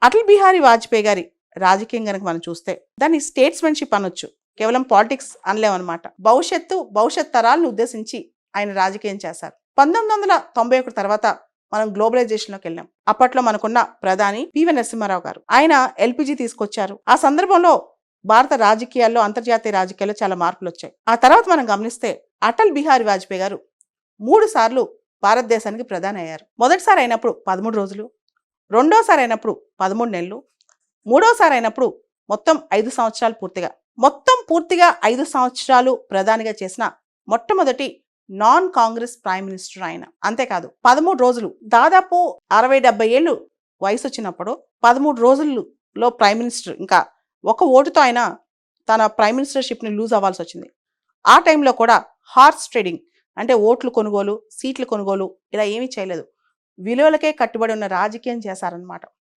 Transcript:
అటల్ బిహారీ వాజ్పేయి గారి రాజకీయం కనుక మనం చూస్తే దాన్ని స్టేట్స్మెన్షిప్ అనొచ్చు, కేవలం పాలిటిక్స్ అనలేమన్నమాట. భవిష్యత్ తరాలను ఉద్దేశించి ఆయన రాజకీయం చేశారు. 1991 తర్వాత మనం గ్లోబలైజేషన్లోకి వెళ్ళాం. అప్పట్లో మనకున్న ప్రధాని పివి నరసింహారావు గారు, ఆయన ఎల్పిజి తీసుకొచ్చారు. ఆ సందర్భంలో భారత రాజకీయాల్లో, అంతర్జాతీయ రాజకీయాల్లో చాలా మార్పులు వచ్చాయి. ఆ తర్వాత మనం గమనిస్తే అటల్ బిహారీ వాజ్పేయి గారు 3 సార్లు భారతదేశానికి ప్రధాని అయ్యారు. మొదటిసారి అయినప్పుడు 13 రోజులు, రెండోసారి అయినప్పుడు 13 నెలలు, మూడోసారి అయినప్పుడు మొత్తం 5 సంవత్సరాలు పూర్తిగా 5 సంవత్సరాలు ప్రధానిగా చేసిన మొట్టమొదటి నాన్ కాంగ్రెస్ ప్రైమ్ మినిస్టర్ ఆయన. అంతేకాదు 13 రోజులు, దాదాపు 60-70 ఏళ్ళు వయసు వచ్చినప్పుడు 13 రోజుల్లో ప్రైమ్ మినిస్టర్, ఇంకా ఒక ఓటుతో ఆయన తన ప్రైమ్ మినిస్టర్షిప్ని లూజ్ అవ్వాల్సి వచ్చింది. ఆ టైంలో కూడా హార్స్ ట్రేడింగ్ అంటే ఓట్లు కొనుగోలు, సీట్ల కొనుగోలు ఇలా ఏమీ చేయలేదు. విలువలకే కట్టుబడి ఉన్న రాజకీయం చేశారనమాట.